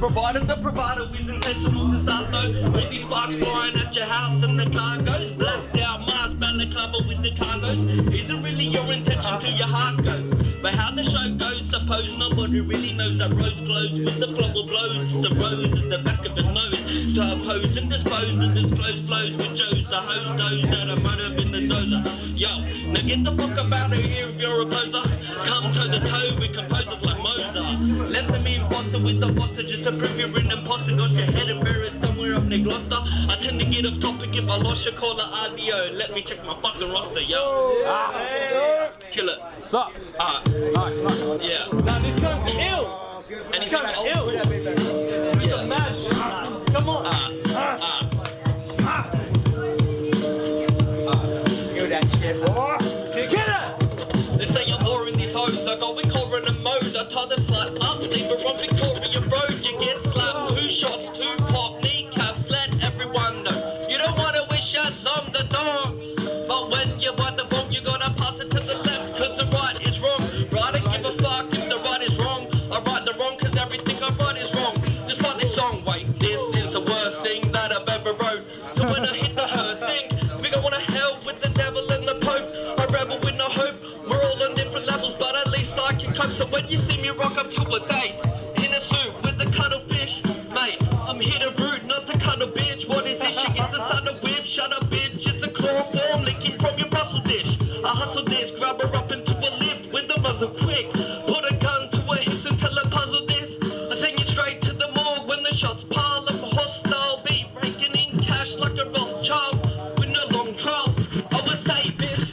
provider. The provider is intentional to start though. With these sparks flying at your house and the car goes. Blacked out Mars, balaclava with the cargoes. Isn't really your intention till your heart goes. But how the show goes, suppose nobody really knows that rose glows with the flower blows. The rose at the back of his nose. To oppose and dispose and disclose flows with Joe's. The hose knows that I'm motive in the dozer. Yo, now get the fuck about it here if you're a closer. Come toe to toe with composers like Mozart. Left them in Boston with the bossa just to prove you're an imposter. Got your head and buried somewhere up near Gloucester. I tend to get off topic if I lost your caller RDO. Let me check my fucking roster, yo. Kill it. Sup? Nice. Yeah. Now this comes ill. And This comes ill. It's a mash. Come on. Kill that shit, boy. Get it. They say I'm more in these hoes. I got we covering the mode. I tie the slut up, leave her on Victoria Road. You get slapped, 2 shots, 2 pop kneecaps. Let everyone know you don't wanna wish shots on the door. But when you want the wrong, you gotta pass it to the left. Cause the right is wrong. Right, I give a fuck if the right is wrong. I write the wrong cause everything I write is wrong. Despite this song, wait, this is the worst thing that I've ever wrote. So when I hit the hearse thing, we go on a hell with the devil and the Pope. I rebel with no hope. We're all on different levels, but at least I can cope. So when you see me rock up to a date in a suit with the cuttlefish, mate, I'm here to root, not to cut a bitch. What is this? She gets a son of whip. Shut up, bitch. It's a chloroform leaking from your Brussels dish. I hustle this, grab her up into a lift with the muzzle quick. Put a gun to her hips until I puzzle this. I send you straight to the morgue when the shots pile up. A hostile beat, raking in cash like a Rothschild with no long trials. I would say, bitch.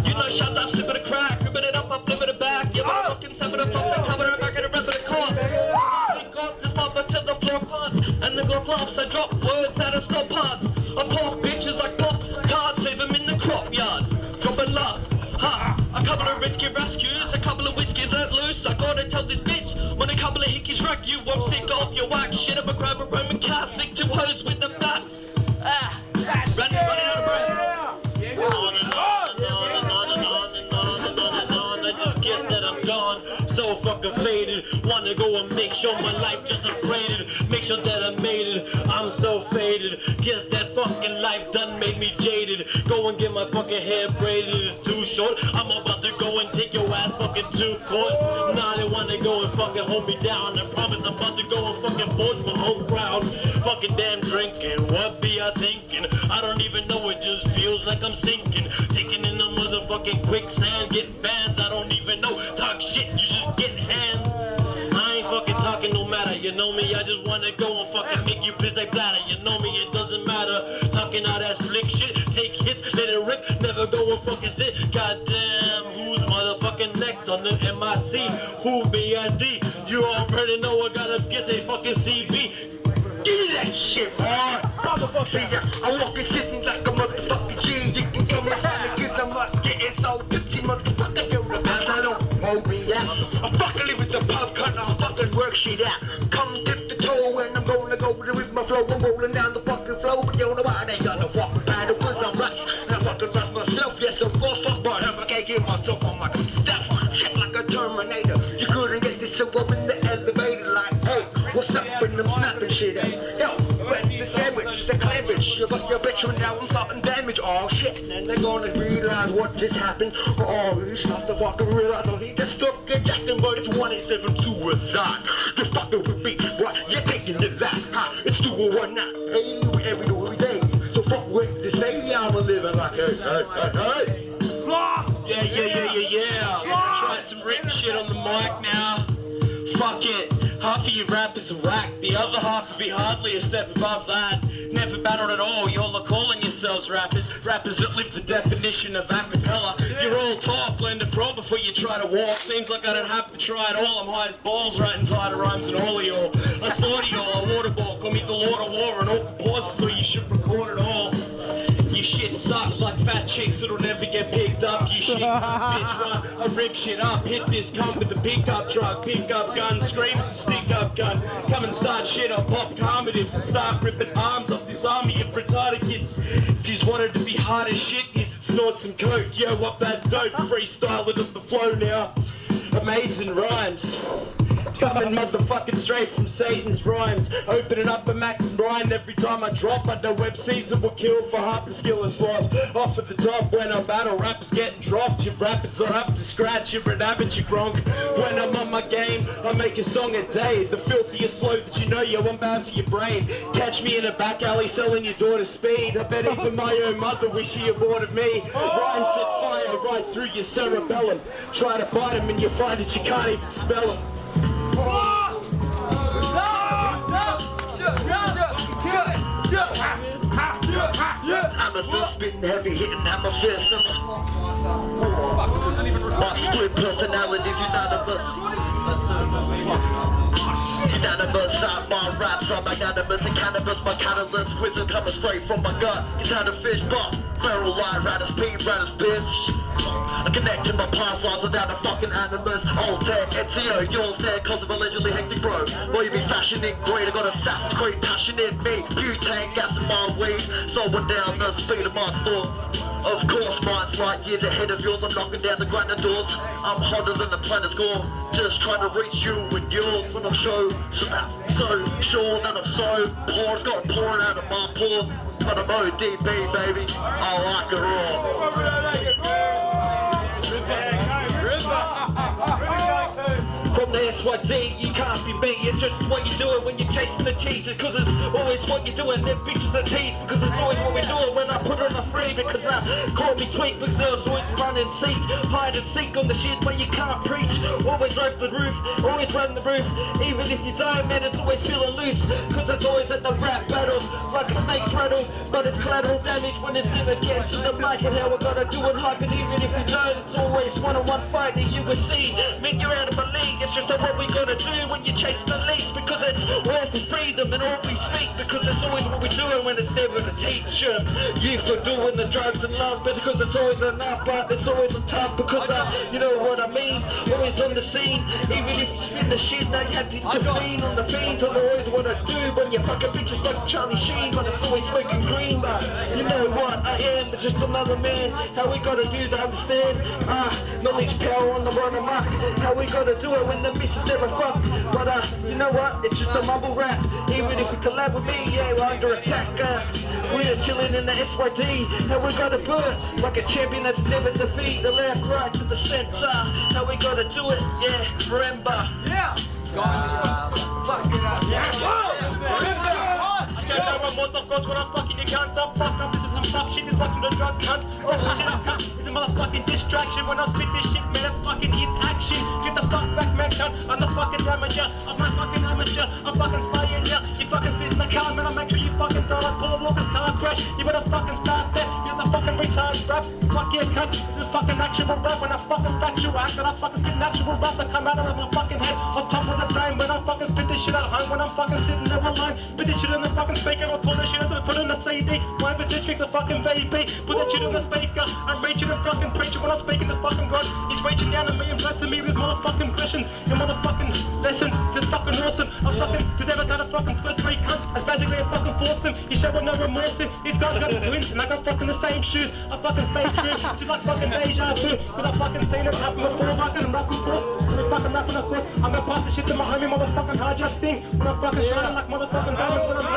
You know, shots I slip it a crack, ripping it up, flipping it back. Yeah, but I'm fucking seven of flops and cover it back in the rest of the course. I got to stop until the floor parts and the glove gloves. I drop words out of stop parts. I pork bitches like pop tarts, save them in the crop yards. Dropping love, a couple of risky rescues, a couple of whiskeys let loose. I gotta tell this bitch when a couple of hickeys wreck you. I'm sick of your whack shit. I'm a grab a Roman Catholic, 2 hoes with the bat. Running out of breath. On and on and on and on and on and on and on and on. I just guess that I'm gone, so fucking faded. Wanna go and make sure my life just upgraded. Make sure that I made it, I'm so faded. Guess that fucking life done made me jaded. Go and get my fucking hair braided, it's too short. I'm about to go and take your ass fucking to court. Nah, they wanna go and fucking hold me down. I promise I'm about to go and fucking forge my home ground. Fucking damn drinking, what be I thinking? I don't even know, it just feels like I'm sinking. Taking in the motherfucking quicksand, getting bands, I don't even know. Talk shit, you just get hands. I ain't fucking talking no matter, you know me. I just wanna go and fucking make you piss like bladder. You know me, it doesn't matter. Talking all that slick shit, take hits, let it rip, never go and fucking sit. Goddamn, who's motherfucking next on the MIC? Who B.I.D.? You already know I gotta guess a fucking CV. Give me that shit, boy. Motherfucker, see ya, I'm walking sitting like a motherfucking G. You can come and find me cause I'm not getting so tipsy, motherfucker. Feel the best, I don't hold me out. I fucking live with the pub cut, I'll fucking work shit out. Come dip the toe and I'm gonna go with my flow. I'm rolling down the fucking flow, but you know why they got no fucking battle cause I'm rust. And I fucking rust myself, yes, of course, fuck, but if I can't get myself on my good stuff, shit like a Terminator. You couldn't get this so up in the elevator like, hey, what's up? And I'm snapping shit out. Yo, where's the sandwich, the cleavage? You got your bitch and now I'm starting damage. Oh shit, and they're gonna realize what just happened. Oh, these shots to fucking realize. Oh, he just stuck a Jackson, but it's 187 suicide. You're fucking with me, what? You're taking it back, huh? It's 219. Hey, we every day. So fuck with the say, I'm living like hey. Yeah. Try some written shit on the mic now. Fuck it. Half of your rappers are whack, the other half would be hardly a step above that. Never battled at all, y'all are calling yourselves rappers. Rappers that live the definition of acapella. You're all talk, learn to pro before you try to walk. Seems like I don't have to try at all, I'm high as balls writing tighter rhymes than all of y'all. I slaughter y'all, a waterball, call me the Lord of War and all composers, so you should record it all. Your shit sucks like fat chicks that'll never get picked up. You shit guns, bitch, run. I rip shit up, hit this cunt with a pickup truck. Pick up gun, scream it's a stick up gun. Come and start shit up, pop combatives and start ripping arms off this army of retarded kids. If yous wanted to be hard as shit, is it snort some coke? Yo, up that dope, freestyle it up the flow now. Amazing rhymes. Coming motherfucking straight from Satan's rhymes. Opening up a Mac and grind every time I drop. I know web season will kill for half the skill and sloth. Off at the top when I battle, rappers getting dropped. Your rappers are up to scratch, you're an amateur gronk. When I'm on my game, I make a song a day. The filthiest flow that you know, yo, I'm bad for your brain. Catch me in a back alley selling your daughter speed. I bet even my own mother wish she aborted me. Rhymes set fire right through your cerebellum. Try to bite them and you find that you can't even spell them. Hammer fist, spitting heavy, hitting hammer fist. My split personalities, unanimous. Unanimous, out my raps, I'm magnanimous and cannabis, my catalyst, wisdom coming straight from my gut. It's how to fish, but feral light, riders, pea, riders, bitch. I connect to my past lives without a fucking animus. Old tech, NCO, yours there, cause of allegedly hectic bro. Will you be fashioning great? I got Assassin's Creed passion in me. Butane, gas in my weed, slowing down the speed of my thoughts. Of course, mine's like years ahead of yours. I'm knocking down the grinder doors. I'm hotter than the planet's core. Just trying to reach you and yours. When I'm so sure that I'm so poor. It's got pouring out of my pores. But I'm ODB, baby. I like it raw. From the SYD, you can't be me. It's just what you do it when you're chasing the cheese. Cause it's always what you're doing. Them bitches are teeth. Because it's always what we do it when I put her on a free. Because I call me tweak. Because I was always run and seek. Hide and seek on the shit but you can't preach. Always over the roof. Always run the roof. Even if you die, man, it's always feeling loose. Cause it's always at the rap battles. Like a snake's rattle. But it's collateral damage when it's never getting to the mic. And how we gotta do it hype. And even if you don't, it's always one-on-one fight that you will see. Man, you're out of my league. It's just what we gotta do when you're chasing the leads. Because it's all for freedom and all we speak. Because it's always what we do when it's never to teach you for doing the drugs and love. But because it's always enough, but it's always on top. Because you know what I mean. Always on the scene. Even if you spin the shit, now you have to lean on the fiends. I'm always what I do when you fucking bitches like Charlie Sheen. But it's always smoking green. But you know what I am, but just another man. How we gotta do to understand. Knowledge, power on the run amok. How we gotta do it when the missus never fucked. But you know what? It's just a mumble rap. Even if you collab with me, yeah, we're under attack. We're chilling in the SYD. How we gotta do it like a champion that's never defeated. The left, right to the center. How we gotta do it? Yeah, remember. Yeah. Fuck it up. I said no remorse, of course, when I'm fucking you can't stop. Fuck up, this is some fuck shit, it's watching the drug cunt. Fuck this shit up, cunt. It's a motherfucking distraction. When I spit this shit, man, that's fucking it's action. Get the fuck back, man, cunt. I'm the fucking damager. I'm not fucking amateur. I'm fucking slaying ya. You fucking sit in the car, man, I'll make sure you fucking die like Paul Walker's car crash. You better fucking start that. You're the fucking retard rap. Fuck yeah, cunt. This is fucking actual rap. When I fucking factual act, and I fucking spit natural raps, I come out of my fucking head. Off top of the frame, when I fucking spit this shit at home. When I'm fucking sitting there online, spit this shit in the fucking speaker, I'll call this shit as I put in the CD. My position's a fucking baby. Put that shit in the speaker. I'm reaching and fucking preaching when I'm speaking to fucking God. He's reaching down at me and blessing me with motherfucking questions and motherfucking lessons. Just fucking awesome. I'm fucking, cause ever had a fucking flip 3 cunts. That's basically a fucking foursome. He's showing no remorse in. These guys got the twins and I got fucking the same shoes. I fucking stay true. She's like fucking deja vu. Cause I fucking seen it happen before. I can rap before. When I'm fucking rapping of course. I'm gonna pass the shit to my homie motherfucking hard job sing. When I'm fucking shining like motherfucking diamonds when I'm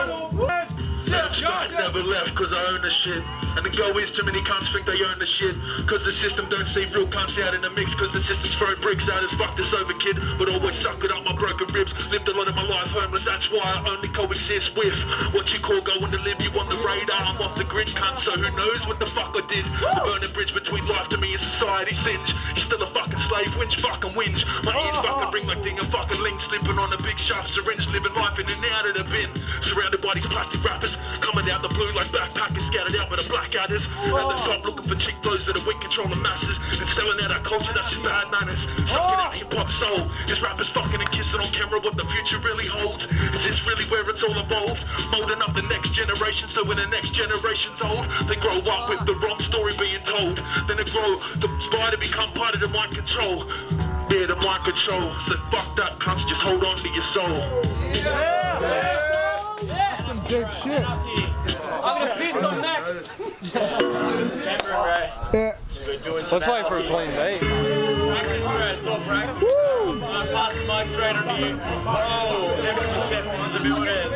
I never left cause I own the shit. And the go is too many cunts think they own the shit. Cause the system don't see real cunts out in the mix. Cause the system's throwing bricks out as fuck this over kid. But always suck it up my broken ribs. Lived a lot of my life homeless, that's why I only coexist with what you call going to live you on the radar. I'm off the grid cunt, so who knows what the fuck I did. The burning bridge between life to me and society singe. You're still a fucking slave, whinge, fucking whinge. My ears fucking ring like ding and fucking link. Slipping on a big sharp syringe, living life in and out of the bin. Surrounded by these plastic rappers, coming out the blue like backpackers, scattered out by the black adders. At the top looking for cheap clothes that are weak, controlling masses. And selling out our culture, that's just bad manners. Sucking out hip-hop soul. Is rappers fucking and kissing on camera what the future really holds? Is this really where it's all evolved? Molding up the next generation, so when the next generation's old, they grow up with the wrong story being told. Then they grow the spider become part of the mind control. Yeah, the mind control. So fuck that cunts, just hold on to your soul. Some big shit. I'm gonna piss on next. Yeah. Let's wait for a clean day. Practice, it's all practice. Woo! Pass the mic straight onto you. Oh, never just stepped into the building.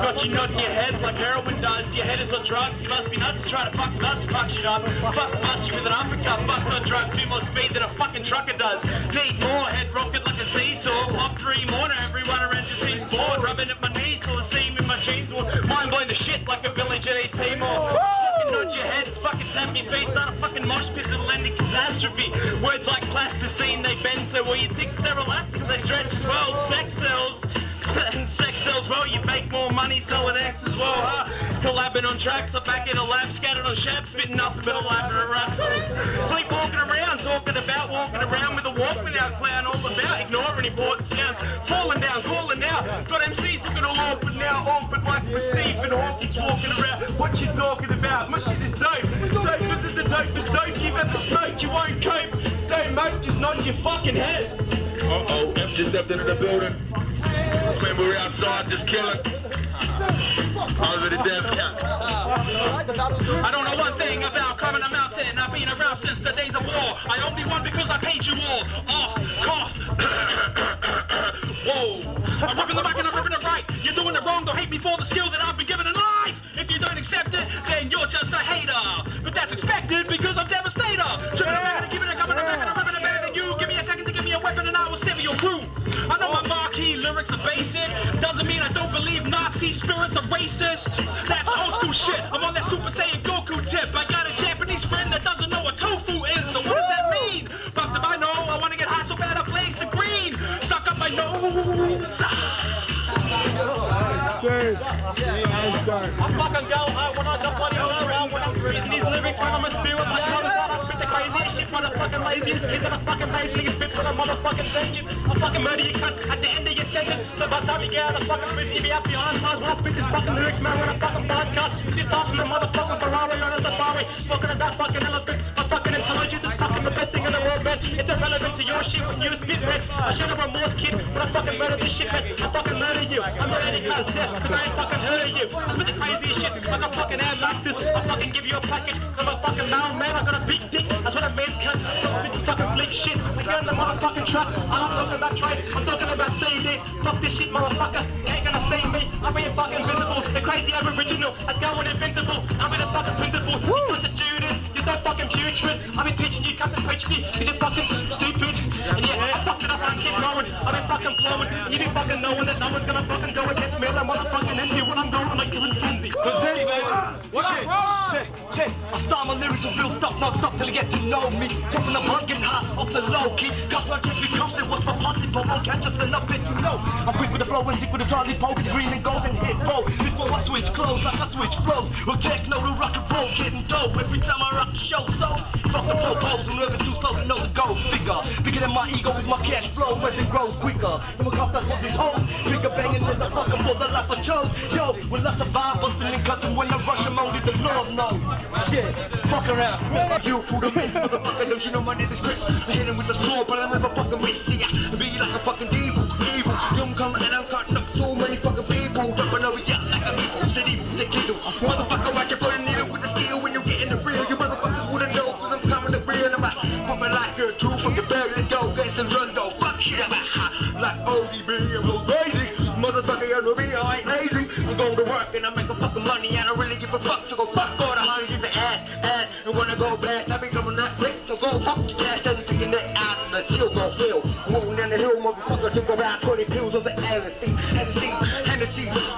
Got you nodding your head like heroin does. Your head is on drugs. You must be nuts trying to fuck with us. Fuck shit up. Fuck bust you with an uppercut. Fucked on drugs. Do more speed than a fucking trucker does. Need more. Head rocket like a seesaw. Pop 3 more. Now everyone around you seems bored. Rubbing at my knees till the seam in my jeans. Mind blowing the shit like a village at East Timor. Fucking nod your heads. Fucking tap your feet. Start a fucking mosh pit that'll end in catastrophe. Words like plasticine, they bend so well. You think they're elastic, they stretch as well. Sex sells. And sex sells well, you make more money selling X as well, huh? Collabing on tracks, I'm back in a lab, scattered on shaps, spitting nothing but elaborate raps. Sleepwalking around, talking about walking around with a Walkman out, clown all about, ignoring important sounds. Falling down, calling out, got MCs looking all awkward now, awkward like with Stephen Hawking's walking around. What you talking about? My shit is dope. Dope, but the dope is dope, give up the smoke, you won't cope. Don't mate, just nod your fucking heads. Uh-oh, M just stepped into the building. When we were outside just killing. Over the death count. I don't know one thing about climbing a mountain. I've been around since the days of war. I only won because I paid you all off. Cough. Whoa. I'm ripping the mic and I'm ripping it right. You're doing it wrong. Don't hate me for the skill that I've been given in life. If you don't accept it, then you're just a hater. But that's expected because I'm devastator. Tripping it back and giving it, coming back and I'm ripping it better than you. Give me a second to give me a weapon and I will sever your crew. I know my marquee lyrics are basic. Doesn't mean I don't believe Nazi spirits are racist. That's old school shit. I'm on that Super Saiyan Goku tip. I got a Japanese friend that doesn't know what tofu is. So what does that mean? Fuck if I know. I want to get high so bad I blaze the green. Stuck up my nose. Dude, that's dark. I fucking go home when I got bloody around when I'm spitting these lyrics when I'm a spirit like notice how I spit the craziest shit motherfucking laziest kid that I fucking lazy niggas spits when I'm motherfucking vengeance. I fucking murder you cunt at the end of your sentence. So by the time you get out of fucking prison you be out behind bars when I spit this fucking lyrics man when I fucking find cuss. You faster than motherfucking Ferrari on a safari. Talking about fucking elephants. My fucking intelligence is fucking the best thing in the world man. It's irrelevant to your shit when you spit man. I should have remorse kid when I fucking murder this shit man. I fucking murder you. I'm already cause death. Cause I ain't fucking heard of you. I spit the craziest shit like a fucking Air Maxes. I fucking give you a package. I'm a fucking mailman. I got a big dick. That's what a man's cunt. Don't spit some fucking slick shit. I get on the motherfucking truck. I'm not talking about trades. I'm talking about CD. Fuck this shit, motherfucker. You ain't gonna see me. I'm being fucking visible. The crazy aboriginal. That's going invincible. I'm in a fucking principal. You got the students. You're so fucking putrid. I've been teaching you cunts and preaching me. Cause you're fucking stupid. And yeah, I fucked it up and I keep going. I've been fucking flowing. And you been fucking knowing that no one's gonna fucking go against me as I'm motherfucking MC when I'm going like you're in frenzy. What up, check. I start my lyrics with real stuff, non-stop till you get to know me. Dropping a bug, getting hot off the low key. Couple of just be constant, watch my posse, but won't catch us enough, bet you know. I'm quick with the flow and sick with the Charlie Poe, with the green and gold and hit roll. Before I switch clothes, like I switch flows. From techno to rock and roll, getting dope every time I rock the show. So fuck the popos, who nervous too slow to know the go figure. Bigger than my ego is my cash flow, as it grows quicker. From a cop that's what this holds. Trigger banging in the fucker for the life I chose. Yo, will I survive busting and cussing when I rush? I'm only the Lord knows. Shit, fuck around. You fool the miss, motherfucker, don't you know my name is Chris? I hit him with the sword, but I never fucking miss. See ya, be like a fucking evil. Young come and I'm cutting up so many fucking people. Jumping over ya like a evil city, the kiddo. Motherfucker, I can put a needle with the steel when you get in the real. You motherfuckers wouldn't know, cause I'm coming to real. I'm pumping like a true fucking barrel and go, get some run though. Fuck shit, I'm like ODB, I'm so crazy. Motherfucker, you know me, I ain't lazy. I'm going to work and I make a fucking money. I don't really give a fuck, so go fuck all the honeys in the ass. And when I go blast, I be coming that quick, so go fuck your ass and take your neck out and the chill gon' feel. Rolling down the hill, motherfuckers, you go around 20 pills of the Hennessy.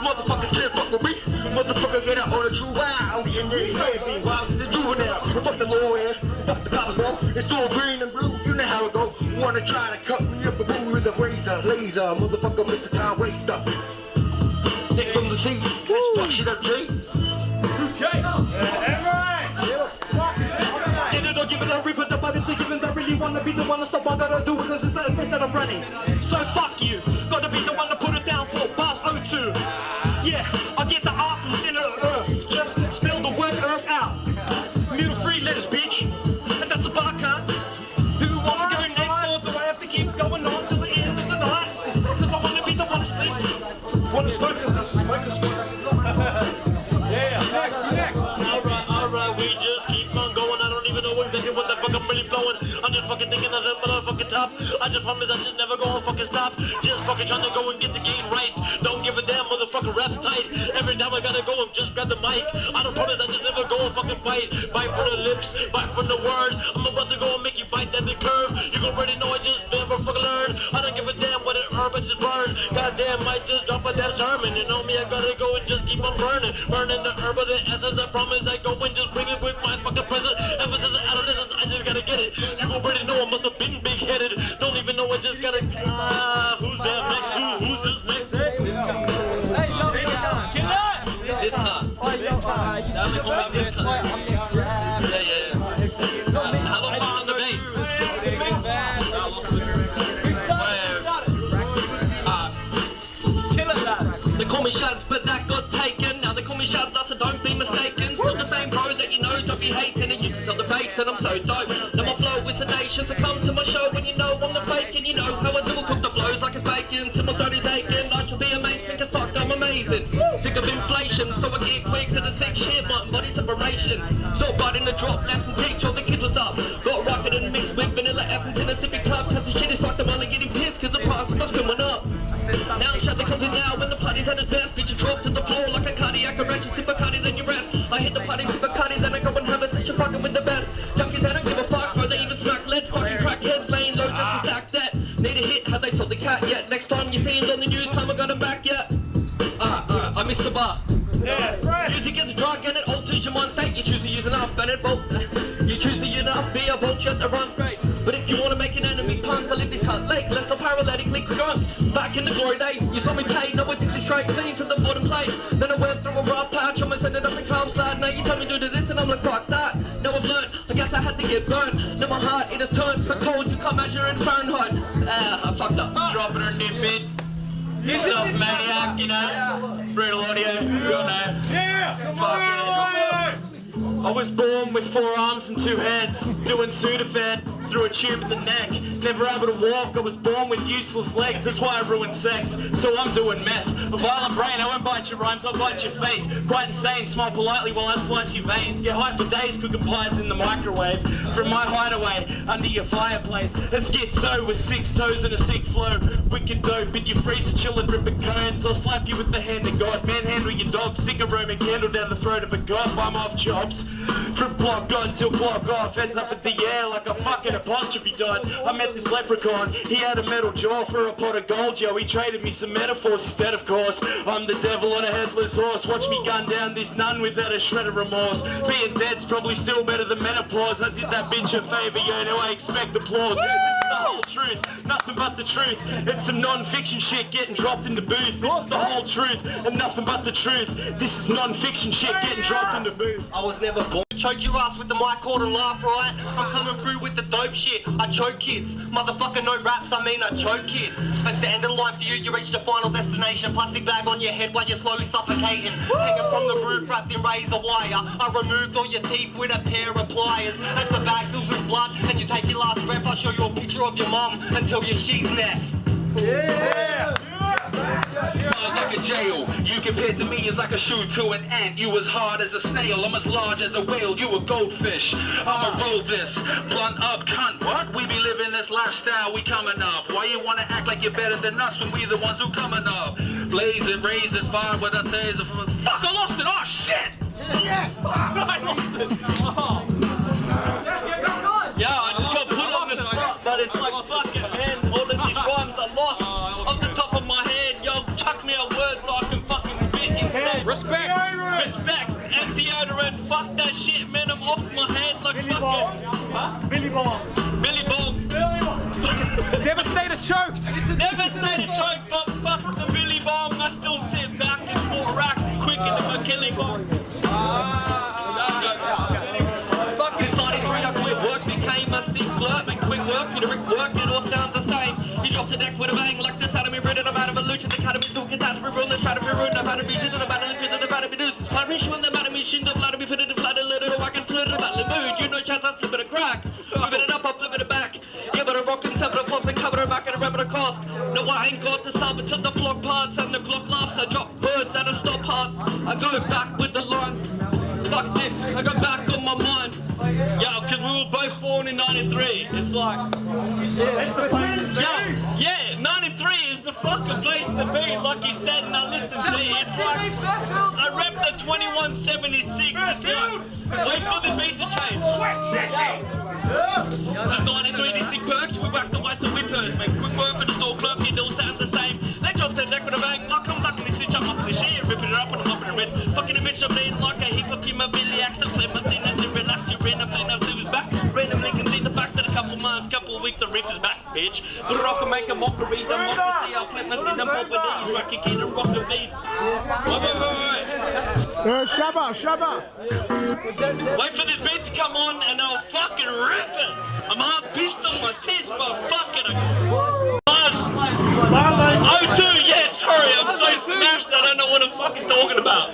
Motherfuckers can't fuck with me. Motherfucker, get out on the true wild. Only in your head, wild as the juvenile. Fuck the lawyer, fuck the cops, bro. It's all green and blue, you know how it go. Wanna try to cut me up a boo with a razor, laser. Motherfucker, Mr. Time Waster. Next on the scene, let's fuck shit up, G. Don't give it a rip at the button to give it. I really wanna be the one to stop. I gotta do it cause it's the event that I'm running. So fuck you, gotta be the one to put it down for Bavz 02. Yeah, I get the art from the center of earth. Just spell the word earth out. Middle 3 letters, bitch. And that's a bar cut. Who wants to go next door? Do I have to keep going on till the end of the night? Cause I wanna be the one to speak. Wanna smoke a smoke. Alright, we just keep on going. I don't even know exactly what the fuck I'm really flowing. just fucking thinking I was at my fucking top. I just promise I just never gonna fucking stop. Just fucking trying to go and get the game right. Don't give a damn, motherfucker, rap's tight. Every time I gotta go and just grab the mic. I don't promise I just never go and fucking fight. Bite from the lips, bite from the words. I'm about to go and make you bite that the curve. You already know I just never fucking learn. I don't give a damn what it herb, I just burn. Goddamn, I just drop a damn sermon. You know me, I gotta go and just keep on burning. Burning the herb of the essence, I promise I go and just bring it with my fucking presence. Emphasis and adolescence, I just gotta get it. You already know I must have been big-headed. Don't even know I just gotta... who's there next? Who's this next? Hey, love it, killer! This car. Now they call me this car. Yeah. How long on the beat? I lost it. They call me Shads, but that got taken. Now they call me Shad, so don't be mistaken. Still the same bro that you know, don't be hating. And used to sell the bass, and I'm so dope. Now my flow is sedation, so come to my show when you know I'm the faking. You know how I do, cook the flows like it's bacon. Till my throat is aching, I shall be amazing, cause fuck, I'm amazing. Sick of inflation, so I get quick to the sick shit, my body separation. So biting the drop, lesson teach all the kids what's up. Got rocket and mixed with vanilla essence in a sippy club. Cause the shit is fucked, I'm only getting pissed, cause the price of my spin went up. Now shut the country now when the party's at its best. Bitch, you drop to the floor like a cardiac arrest. You sip a cardi, then you rest. I hit the party, sip a cardi, then I go and have a session fucking with the best. Junkies, I don't give a fuck, or they even smack. Let's fucking crack heads, laying low just to stack that. Need a hit, have they sold the cat yet? Next time you see it on the news, time I got him back yet. I missed the bar. Yeah, music is a drug and it alters your mind state. You choose to use enough, and it bolt. You choose to use enough, be a vulture, the rhyme's great. But if you want to make an enemy punk, I live this cut lake. Let's not paralytically drunk. Back in the glory days, you saw me play, no it's straight, clean to the bottom plate. Then I went through a rough patch, almost ended up in calm side. Now you tell me to do this and I'm like, fuck that. Now I've learned, I guess I had to get burnt. Now my heart, it has turned so cold you can't measure in Fahrenheit. I fucked up. Dropping her nip in. Yourself, maniac, you know. Brutal audio, you all know. Yeah! Fuck it. I was born with 4 arms and 2 heads, doing Sudafed through a tube at the neck. Never able to walk, I was born with useless legs, that's why I ruined sex. So I'm doing meth. A violent brain, I won't bite your rhymes, I'll bite your face. Quite insane, smile politely while I slice your veins. Get high for days, cooking pies in the microwave. From my hideaway, under your fireplace. A schizo with 6 toes and a sick flow. Wicked dope in your freezer, chillin' ripping cones. I'll slap you with the hand of God. Manhandle your dog, stick a Roman candle down the throat of a god. I'm off jobs. From block on till block off, heads up in the air like a fucking apostrophe dot. I met this leprechaun, he had a metal jaw for a pot of gold, yo. He traded me some metaphors instead, of course. I'm the devil on a headless horse, watch me gun down this nun without a shred of remorse. Being dead's probably still better than menopause. I did that bitch a favor, yo, now I expect applause. This is the whole truth, nothing but the truth. It's some non-fiction shit getting dropped in the booth. This is the whole truth, and nothing but the truth. This is non-fiction shit getting dropped in the booth. I was never born. Choke your ass with the mic cord and laugh, right? I'm coming through with the dope shit. I choke kids. Motherfucker, no raps, I mean I choke kids. That's the end of the line for you, you reached the final destination. Plastic bag on your head while you're slowly suffocating. Hanging from the roof, wrapped in razor wire. I removed all your teeth with a pair of pliers. As the bag fills with blood and you take your last breath, I'll show you a picture of your mum and tell you she's next. Yeah! Like a jail, you compared to me is like a shoe to an ant. You as hard as a snail, I'm as large as a whale. You a goldfish, I'm a roll this. Blunt up, cunt, what? We be living this lifestyle, we coming up. Why you wanna act like you're better than us when we the ones who coming up? Blazing, raising fire with a taser from a... Fuck, I lost it, oh shit! Yeah, fuck, I lost it. Oh. Yeah, I just got put on the spot, but it's like fucking man, all of these rhymes I lost. Off the top of my head, yo, chuck me a word so I can fucking spit instead. Respect, and deodorant, fuck that shit, man, I'm off my head like Billy fucking... Bomb. Huh? Billy Bomb. Billy Bomb. Never stayed a choked. Never said a joke, but fuck the Billy Bomb, I still sit back and snort rack quick in the McKinley bomb. Fucking started through your quick work, became a sick flirt, and quick work, you the work, it all sounds the same. You dropped a deck with a bang like this, anime written about evolution, the academy, so catastrophe, rule, let's try to be rude, about a region, about a little bit, about a nuisance, punishment, when the matter mission, the blood, we put it in flat, a little, I can turn about the mood, you know, chance I slip it a crack, moving it up, flipping it back, yeah, but a rockin' 7 of flops and cover it back and a rabbit of cost. No, I ain't got to stop until the flock parts and the clock laughs, I drop birds and I stop hearts, I go back with the lines. fuck this, I got back on my mind. Yeah, because we were both born in 93. It's like, yeah, 93 is the fucking place to be, like you said, and I listened to it. It's like, I rep the 2176. It's like, wait for the beat to change. This is 93 DC perks, we whack the whites and whippers. Make quick work for the store clerk, it all sounds the same. They jump to deck with a bang, I come back in this shit, I'm up in the shit, ripping it up and I'm up in the reds. Fucking a bitch, I'm laying like a hip hop in my belly, accent, play my scene as it relax, you random play, now see who's back. Randomly can see the fact that a couple months, couple weeks, the riff is back, bitch. The rock and make a mockery, democracy, I'll plant my seed, I'm over these, rock and kid, rock the beat. Wait. Shabba. Wait for this beat to come on and I'll fucking rip it. I'm half pissed on my tits, but fucking Bavz. Oh, 2, yeah, sorry, I'm so smashed, I don't know what I'm fucking talking about.